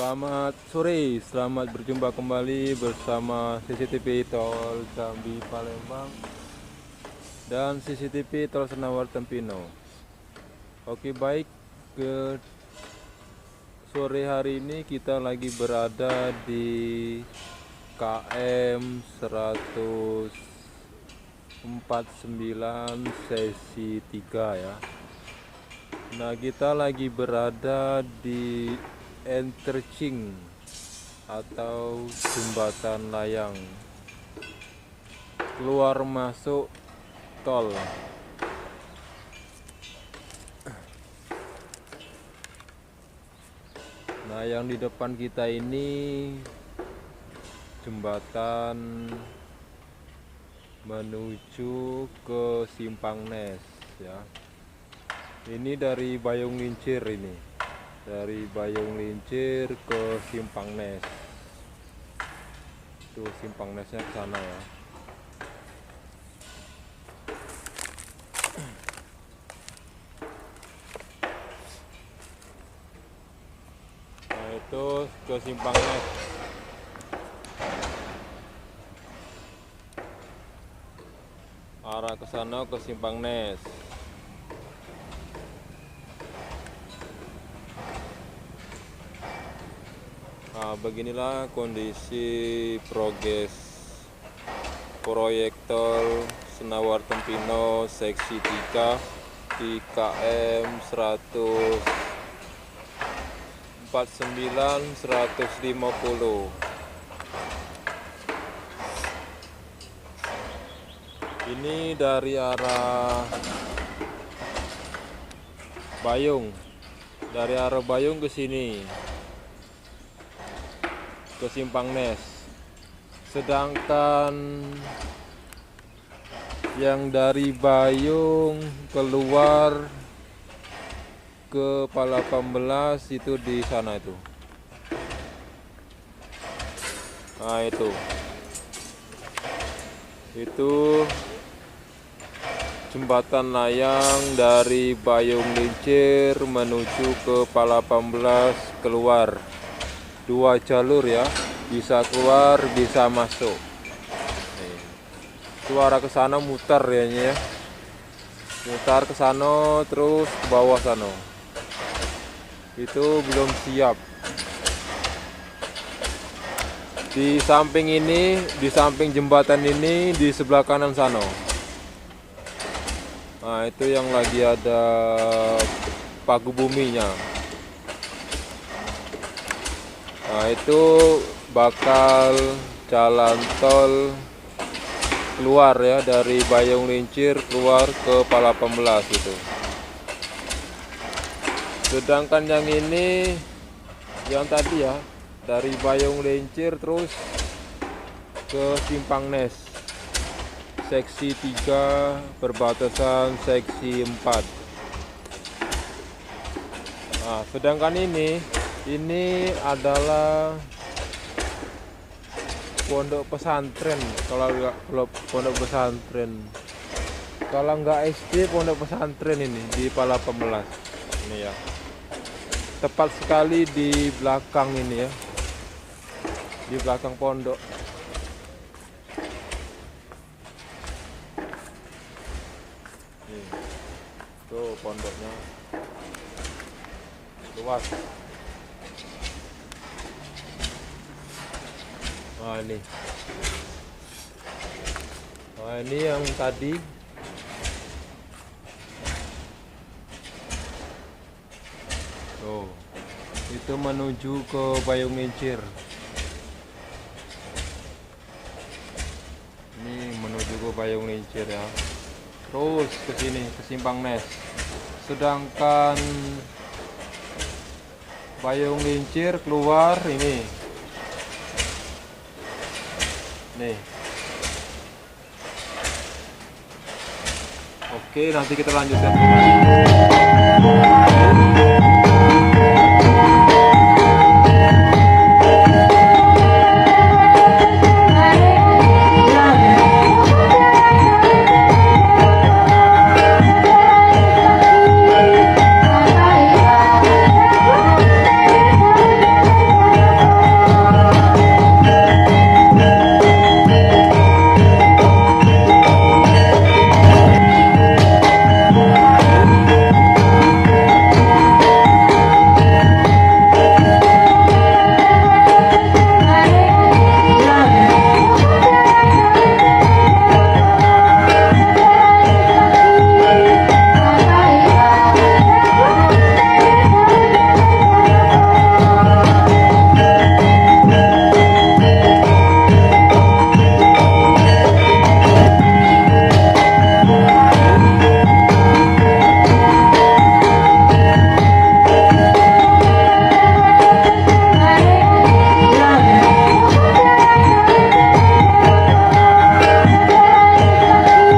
Selamat sore, selamat berjumpa kembali bersama CCTV Tol Jambi Palembang dan CCTV Tol Senayan Tempino. Oke, baik, ke sore hari ini kita lagi berada di KM 149 sesi 3 ya. Nah, kita lagi berada di interchange atau jembatan layang keluar masuk tol. Nah, yang di depan kita ini jembatan menuju ke Simpang Nes ya. Ini dari Bayung Lincir ini. Dari Bayung Lincir ke Simpang Nes. Tuh Simpang Nesnya ke sana ya. Nah, itu ke Simpang Nes. Arah ke sana ke Simpang Nes. Nah, beginilah kondisi progres proyek tol Senayan Tempino seksi 3 di KM 149-150. Ini dari arah Bayung, ke sini ke Simpang Nes. Sedangkan yang dari Bayung keluar ke Pala 18 itu di sana itu. Nah, itu jembatan layang dari Bayung Lincir menuju ke Pala 18 keluar. 2 jalur ya, bisa keluar bisa masuk. Suara ke sana mutar ya, mutar ke sana terus ke bawah sana. Itu belum siap. Di samping ini, di samping jembatan ini, di sebelah kanan sana. Nah, itu yang lagi ada pagu buminya. Nah, itu bakal jalan tol keluar ya dari Bayung Lincir keluar ke Pala 18 itu. Sedangkan yang ini, yang tadi ya, dari Bayung Lincir terus ke Simpang Nes seksi 3 perbatasan seksi 4. Nah, sedangkan ini adalah pondok pesantren. Kalau pondok pesantren, kalau nggak SD, pondok pesantren ini di Pala 18 ini ya. Tepat sekali di belakang ini ya, di belakang pondok. Nih, tuh pondoknya luas. Nah, ini yang tadi. Tuh, itu menuju ke Bayung Lincir. Ini menuju ke Bayung Lincir ya. Terus ke sini ke Simpang Nes. Sedangkan Bayung Lincir keluar ini. Nih. Oke, nanti kita lanjutkan kembali.